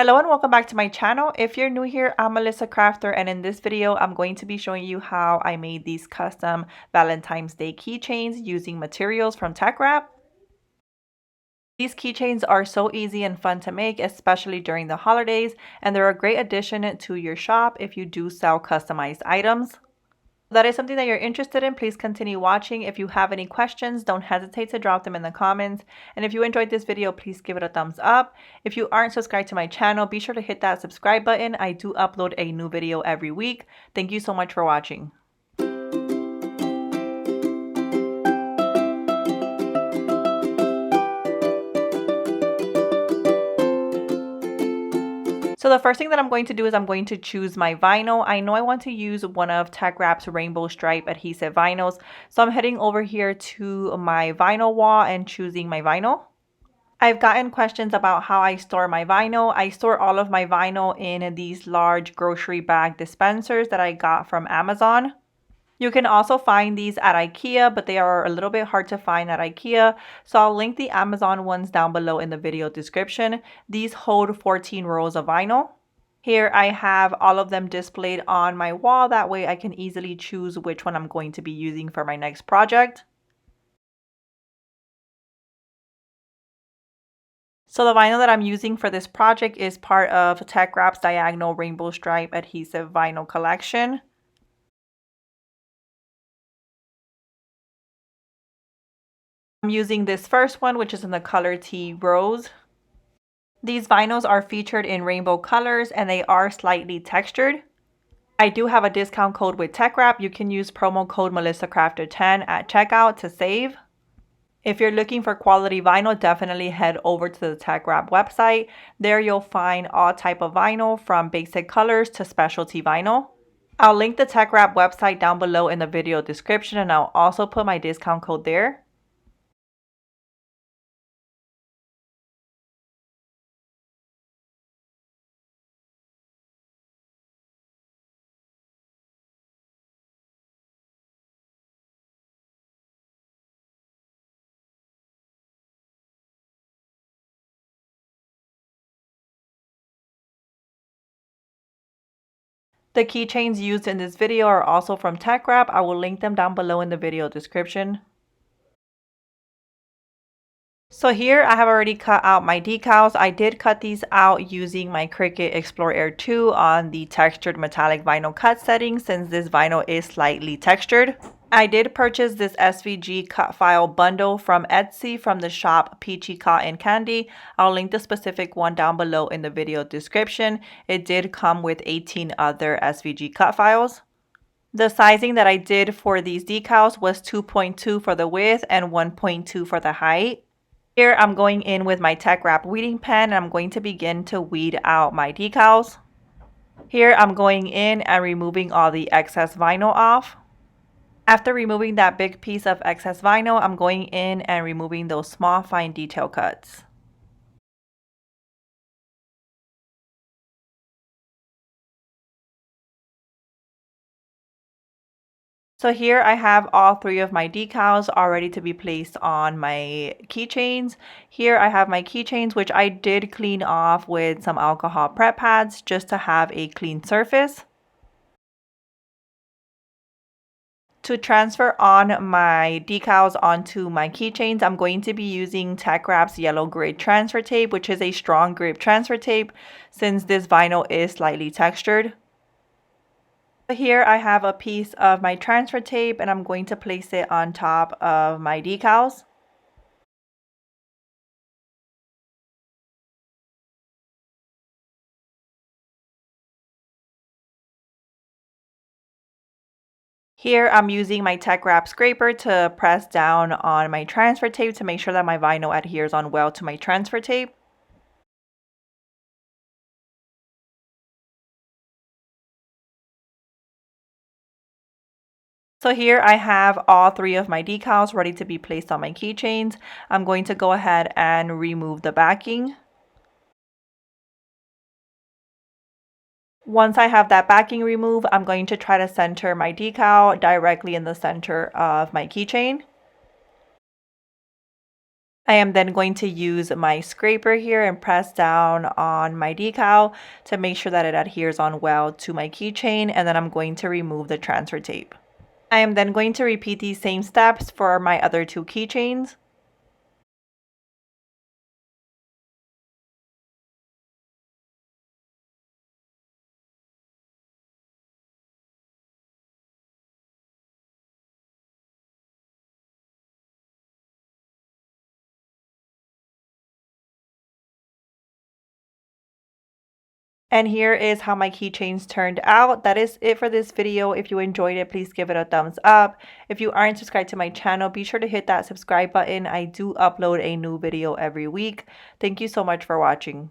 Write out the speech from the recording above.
Hello and welcome back to my channel. If you're new here, I'm Melissa Crafter, and in this video I'm going to be showing you how I made these custom Valentine's Day keychains using materials from Teckwrap. These keychains are so easy and fun to make, especially during the holidays, and they're a great addition to your shop if you do sell customized items. If that is something that you're interested in, please continue watching. If you have any questions, don't hesitate to drop them in the comments. And if you enjoyed this video, please give it a thumbs up. If you aren't subscribed to my channel, be sure to hit that subscribe button. I do upload a new video every week. Thank you so much for watching. So the first thing that I'm going to do is I'm going to choose my vinyl. I know I want to use one of Teckwrap's rainbow stripe adhesive vinyls. So I'm heading over here to my vinyl wall and choosing my vinyl. I've gotten questions about how I store my vinyl. I store all of my vinyl in these large grocery bag dispensers that I got from Amazon. You can also find these at IKEA, but they are a little bit hard to find at IKEA. So I'll link the Amazon ones down below in the video description. These hold 14 rolls of vinyl. Here I have all of them displayed on my wall. That way I can easily choose which one I'm going to be using for my next project. So the vinyl that I'm using for this project is part of Teckwrap's Diagonal Rainbow Stripe Adhesive Vinyl Collection. I'm using this first one, which is in the color Tea Rose. These vinyls are featured in rainbow colors and they are slightly textured. I do have a discount code with Teckwrap. You can use promo code MelissaCrafter10 at checkout to save. If you're looking for quality vinyl, definitely head over to the Teckwrap website. There you'll find all type of vinyl from basic colors to specialty vinyl. I'll link the Teckwrap website down below in the video description, and I'll also put my discount code there. The keychains used in this video are also from Teckwrap. I will link them down below in the video description. So here I have already cut out my decals. I did cut these out using my Cricut Explore Air 2 on the textured metallic vinyl cut setting, since this vinyl is slightly textured. I did purchase this SVD cut file bundle from Etsy from the shop Peachy Cotton Candy. I'll link the specific one down below in the video description. It did come with 18 other SVG cut files. The sizing that I did for these decals was 2.2 for the width and 1.2 for the height. Here I'm going in with my Teckwrap weeding pen and I'm going to begin to weed out my decals. Here I'm going in and removing all the excess vinyl off. After removing that big piece of excess vinyl, I'm going in and removing those small fine detail cuts. So here I have all three of my decals all ready to be placed on my keychains. Here I have my keychains, which I did clean off with some alcohol prep pads just to have a clean surface. To transfer on my decals onto my keychains, I'm going to be using Teckwrap's yellow grit transfer tape, which is a strong grip transfer tape since this vinyl is slightly textured. Here I have a piece of my transfer tape and I'm going to place it on top of my decals. Here I'm using my Teckwrap scraper to press down on my transfer tape to make sure that my vinyl adheres on well to my transfer tape. So here I have all three of my decals ready to be placed on my keychains. I'm going to go ahead and remove the backing. Once I have that backing removed, I'm going to try to center my decal directly in the center of my keychain. I am then going to use my scraper here and press down on my decal to make sure that it adheres on well to my keychain, and then I'm going to remove the transfer tape. I am then going to repeat these same steps for my other two keychains. And here is how my keychains turned out. That is it for this video. If you enjoyed it, please give it a thumbs up. If you aren't subscribed to my channel, be sure to hit that subscribe button. I do upload a new video every week. Thank you so much for watching.